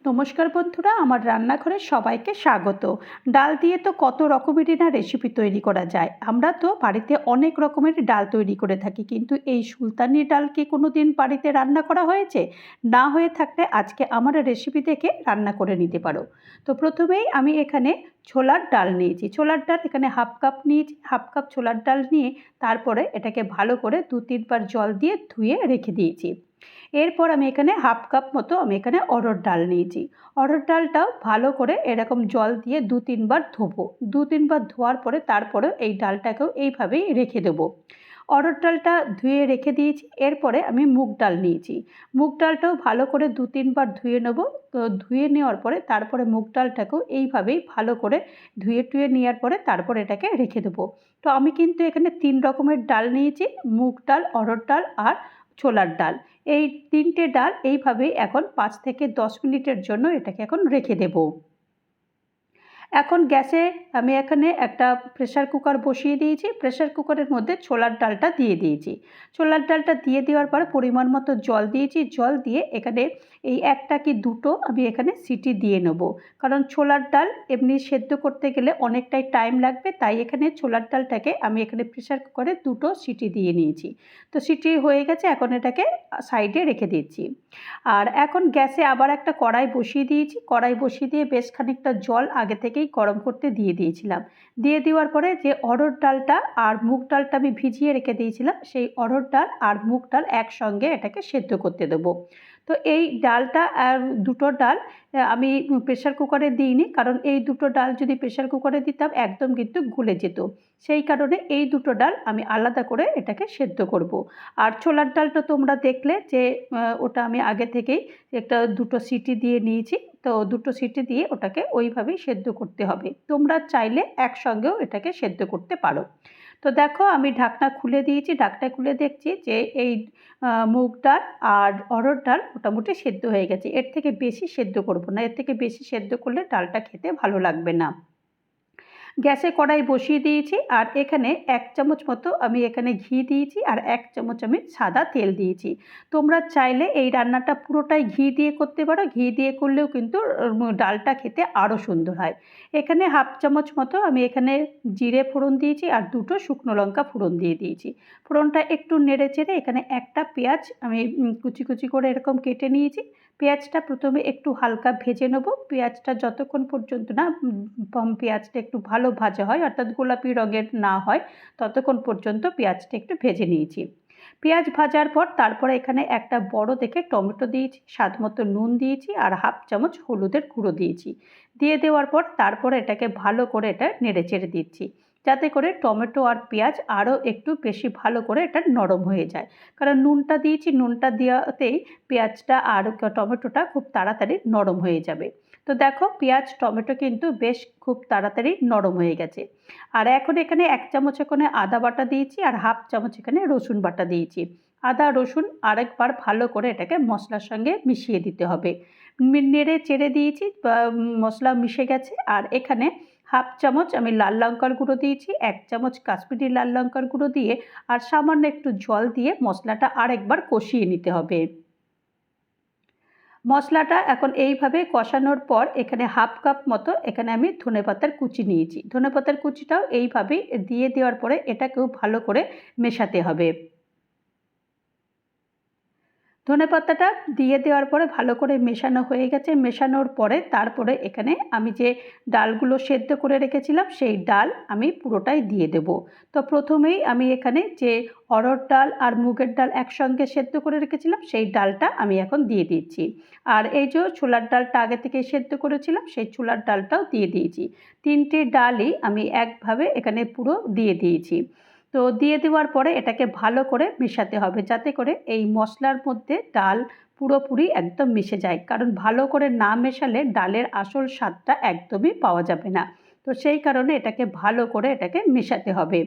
নমস্কার বন্ধুরা, আমার রান্নাঘরে সবাইকে স্বাগত। ডাল দিয়ে তো কত রকমেরই না রেসিপি তৈরি করা যায়। আমরা তো বাড়িতে অনেক রকমের ডাল তৈরি করে থাকি, কিন্তু এই সুলতানি ডাল কি কোনো দিন বাড়িতে রান্না করা হয়েছে? না হয়ে থাকলে আজকে আমার রেসিপি দেখে রান্না করে নিতে পারো। তো প্রথমেই আমি এখানে ছোলার ডাল নিয়েছি। ছোলার ডাল এখানে হাফ কাপ নিয়েছি। হাফ কাপ ছোলার ডাল নিয়ে তারপরে এটাকে ভালো করে 2-3 বার জল দিয়ে ধুয়ে রেখে দিয়েছি। এরপর আমি এখানে হাফ কাপ মতো অড়হর ডাল নিয়েছি। অড়হর ডালটাও ভালো করে এরকম জল দিয়ে 2-3 বার ধোবো। 2-3 বার ধোয়ার পরে তারপরে এই ডালটাকেও এইভাবেই রেখে দেবো। অড়হর ডালটা ধুয়ে রেখে দিয়েছি। এরপরে আমি মুগ ডাল নিয়েছি। মুগ ডালটাও ভালো করে 2-3 বার ধুয়ে নেবো। তো ধুয়ে নেওয়ার পরে তারপরে মুগ ডালটাকেও এইভাবেই ভালো করে ধুয়ে টুয়ে নেওয়ার পরে তারপর এটাকে রেখে দেবো। তো আমি কিন্তু এখানে 3 রকমের ডাল নিয়েছি: মুগ ডাল, অড়হর ডাল আর ছোলার ডাল। এই 3টে ডাল এইভাবেই এখন 5 থেকে 10 মিনিটের জন্য এটাকে এখন রেখে দেব। এখন গ্যাসে আমি এখানে একটা প্রেসার কুকার বসিয়ে দিয়েছি। প্রেসার কুকারের মধ্যে ছোলার ডালটা দিয়ে দিয়েছি। ছোলার ডালটা দিয়ে দেওয়ার পর পরিমাণ মতো জল দিয়েছি। জল দিয়ে এখানে এই 1টা কি 2টো আমি এখানে সিটি দিয়ে নেব, কারণ ছোলার ডাল এমনি সেদ্ধ করতে গেলে অনেকটাই টাইম লাগবে। তাই এখানে ছোলার ডালটাকে আমি এখানে প্রেসার কুকারে 2টো সিটি দিয়ে নিয়েছি। তো সিটি হয়ে গেছে, এখন এটাকে সাইডে রেখে দিচ্ছি। আর এখন গ্যাসে আবার একটা কড়াই বসিয়ে দিয়েছি। কড়াই বসিয়ে দিয়ে বেশ খানিকটা জল আগে থেকেই গরম করতে দিয়ে দিয়েছিলাম। দিয়ে দেওয়ার পরে যে অড়হর ডালটা আর মুগ ডালটা আমি ভিজিয়ে রেখে দিয়েছিলাম, সেই অড়হর ডাল আর মুগ ডাল একসঙ্গে এটাকে সেদ্ধ করতে দেবো। তো এই ডালটা আর 2টো ডাল আমি প্রেসার কুকারে দিইনি, কারণ এই 2টো ডাল যদি প্রেসার কুকারে দিতাম একদম কিন্তু গলে যেত। সেই কারণে এই 2টো ডাল আমি আলাদা করে এটাকে সেদ্ধ করব। আর ছোলার ডালটা তোমরা দেখলে যে ওটা আমি আগে থেকেই 2টো সিটি দিয়ে নিয়েছি। তো 2টো সিটি দিয়ে ওটাকে ওইভাবেই সেদ্ধ করতে হবে। তোমরা চাইলে একসঙ্গেও এটাকে সেদ্ধ করতে পারো। তো দেখো, আমি ঢাকনা খুলে দিয়েছি। ঢাকনা খুলে দেখছি যে এই মুগ ডাল আর অড়হর ডাল মোটামুটি সেদ্ধ হয়ে গেছে। এর থেকে বেশি সেদ্ধ করব না, এর থেকে বেশি সেদ্ধ করলে ডালটা খেতে ভালো লাগবে না। গ্যাসে কড়াই বসিয়ে দিয়েছি আর এখানে 1 চামচ মতো আমি এখানে ঘি দিয়েছি আর 1 চামচ আমি সাদা তেল দিয়েছি। তোমরা চাইলে এই রান্নাটা পুরোটাই ঘি দিয়ে করতে পারো। ঘি দিয়ে করলেও কিন্তু ডালটা খেতে আরও সুন্দর হয়। এখানে হাফ চামচ মতো আমি এখানে জিরে ফোড়ন দিয়েছি আর 2টো শুকনো লঙ্কা ফোড়ন দিয়ে দিয়েছি। ফোড়নটা একটু নেড়ে চেড়ে এখানে একটা পেঁয়াজ আমি কুচি কুচি করে এরকম কেটে নিয়েছি। পেঁয়াজটা প্রথমে একটু হালকা ভেজে নেব। পেঁয়াজটা যতক্ষণ পর্যন্ত না পেঁয়াজটা একটু ভালো ভাজা হয়, অর্থাৎ গোলাপি রঙের না হয়, ততক্ষণ পর্যন্ত পেঁয়াজটা একটু ভেজে নিয়েছি। পেঁয়াজ ভাজার পর তারপরে এখানে একটা বড় দেখে টমেটো দিয়েছি, স্বাদ মতো নুন দিয়েছি আর হাফ চামচ হলুদের গুঁড়ো দিয়েছি। দিয়ে দেওয়ার পর তারপরে এটাকে ভালো করে এটা নেড়ে চেড়ে দিচ্ছি, যাতে করে টমেটো আর পেঁয়াজ আরও একটু বেশি ভালো করে এটা নরম হয়ে যায়। কারণ নুনটা দিয়েছি, নুনটা দেওয়াতেই পেঁয়াজটা আর টমেটোটা খুব তাড়াতাড়ি নরম হয়ে যাবে। তো দেখো, পেঁয়াজ টমেটো কিন্তু বেশ খুব তাড়াতাড়ি নরম হয়ে গেছে। আর এখন এখানে 1 চামচ এখানে আদা বাটা দিয়েছি আর হাফ চামচ এখানে রসুন বাটা দিয়েছি। আদা রসুন আরেকবার ভালো করে এটাকে মশলার সঙ্গে মিশিয়ে দিতে হবে। নেড়ে চেড়ে দিয়েছি, মশলা মিশে গেছে। আর এখানে হাফ চামচ আমি লাল লঙ্কার গুঁড়ো দিয়েছি, 1 চামচ কাশ্মীরি লাল লঙ্কার গুঁড়ো দিয়ে আর সামান্য একটু জল দিয়ে মশলাটা আরেকবার কষিয়ে নিতে হবে। মশলাটা এখন এইভাবে কষানোর পর এখানে হাফ কাপ মতো এখানে আমি ধনেপাতার কুচি নিয়েছি। ধনেপাতার কুচিটাও এইভাবেই দিয়ে দেওয়ার পরে এটাকেও ভালো করে মেশাতে হবে। ধনেপাতাটা দিয়ে দেওয়ার পরে ভালো করে মেশানো হয়ে গেছে। মেশানোর পরে তারপরে এখানে আমি যে ডালগুলো সেদ্ধ করে রেখেছিলাম সেই ডাল আমি পুরোটাই দিয়ে দেব। তো প্রথমেই আমি এখানে যে অড়হর ডাল আর মুগের ডাল একসঙ্গে সেদ্ধ করে রেখেছিলাম সেই ডালটা আমি এখন দিয়ে দিচ্ছি। আর এই যে ছোলার ডালটা আগে থেকে সেদ্ধ করেছিলাম সেই ছোলার ডালটাও দিয়ে দিয়েছি। 3টে ডালই আমি একভাবে এখানে পুরো দিয়ে দিয়েছি। তো দিয়ে দেওয়ার পরে এটাকে ভালো করে মেশাতে হবে, যাতে করে এই মশলার মধ্যে ডাল পুরোপুরি একদম মিশে যায়। কারণ ভালো করে না মেশালে ডালের আসল স্বাদটা একদমই পাওয়া যাবে না। তো সেই কারণে এটাকে ভালো করে এটাকে মেশাতে হবে।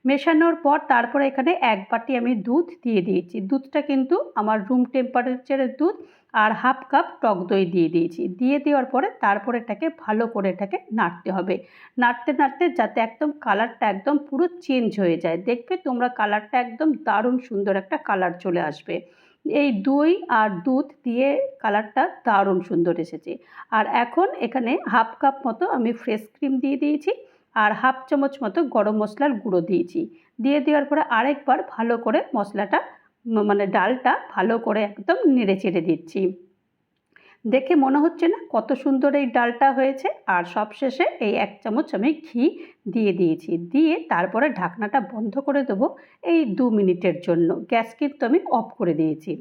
মেশানোর পর তারপরে এখানে 1 বাটি আমি দুধ দিয়ে দিয়েছি। দুধটা কিন্তু আমার রুম টেম্পারেচারের দুধ। আর হাফ কাপ টক দই দিয়ে দিয়েছি। দিয়ে দেওয়ার পরে তারপরে এটাকে ভালো করে এটাকে নাড়তে হবে। নাড়তে নাড়তে যাতে একদম কালারটা একদম পুরো চেঞ্জ হয়ে যায়। দেখবে তোমরা কালারটা একদম দারুণ সুন্দর একটা কালার চলে আসবে। এই দই আর দুধ দিয়ে কালারটা দারুণ সুন্দর এসেছে। আর এখন এখানে হাফ কাপ মতো আমি ফ্রেশ ক্রিম দিয়ে দিয়েছি আর হাফ চামচ মতো গরম মশলার গুঁড়ো দিয়েছি। দিয়ে দেওয়ার পরে আরেকবার ভালো করে মশলাটা মানে ডালটা ভালো করে একদম নেড়ে চেড়ে দিচ্ছি। দেখে মনে হচ্ছে না কত সুন্দর এই ডালটা হয়েছে। আর সবশেষে এই 1 চামচ আমি ঘি দিয়ে দিয়েছি। দিয়ে তারপরে ঢাকনাটা বন্ধ করে দেবো এই 2 মিনিটের জন্য। গ্যাস কিন্তু আমি অফ করে দিয়েছি।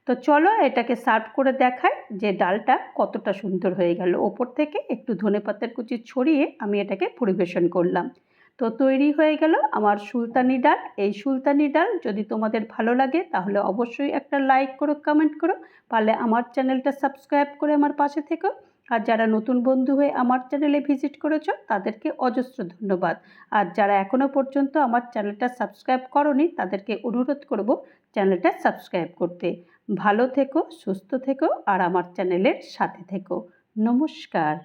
তো চলো এটাকে সার্ভ করে দেখাই যে ডালটা কতটা সুন্দর হয়ে গেল। ওপর থেকে একটু ধনেপাতার কুচি ছড়িয়ে আমি এটাকে পরিবেশন করলাম। তো তৈরি হয়ে গেল আমার সুলতানি ডাল। এই সুলতানি ডাল যদি তোমাদের ভালো লাগে তাহলে অবশ্যই একটা লাইক করো, কমেন্ট করো, পারলে আমার চ্যানেলটা সাবস্ক্রাইব করে আমার পাশে থেকো। আর যারা নতুন বন্ধু হয়ে আমার চ্যানেলে ভিজিট করেছো তাদেরকে অজস্র ধন্যবাদ। আর যারা এখনও পর্যন্ত আমার চ্যানেলটা সাবস্ক্রাইব করোনি তাদেরকে অনুরোধ করব চ্যানেলটা সাবস্ক্রাইব করতে। ভালো থেকো, সুস্থ থেকো আর আমার চ্যানেলের সাথে থেকো। নমস্কার।